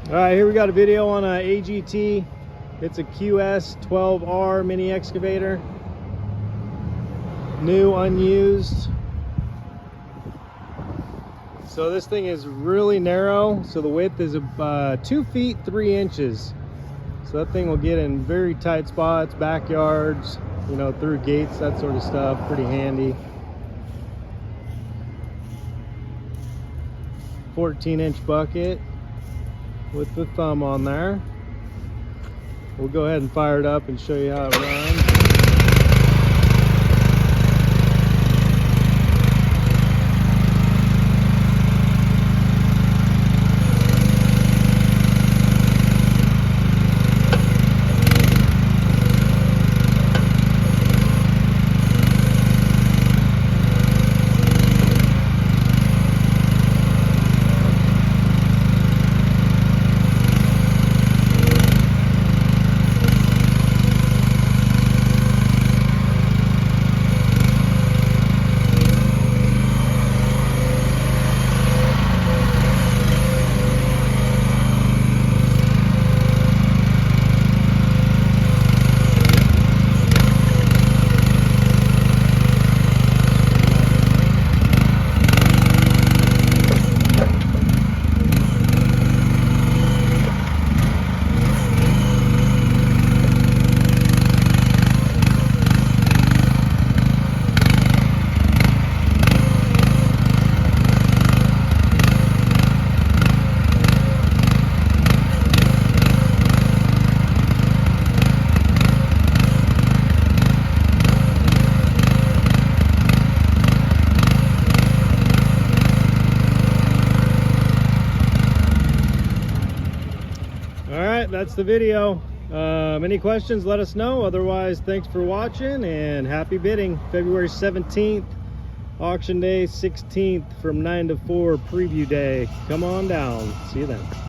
All right, here we got a video on a AGT. It's a QS12R mini excavator. New, unused. So this thing is really narrow. So the width is 2 feet 3 inches. So that thing will get in very tight spots, backyards, you know, through gates, that sort of stuff. Pretty handy. 14-inch bucket with the thumb on there. We'll go ahead and fire it up and show you how it runs. Alright, that's the video. Any questions, let us know. Otherwise, thanks for watching and happy bidding. February 17th, auction day 16th from 9 to 4, preview day. Come on down. See you then.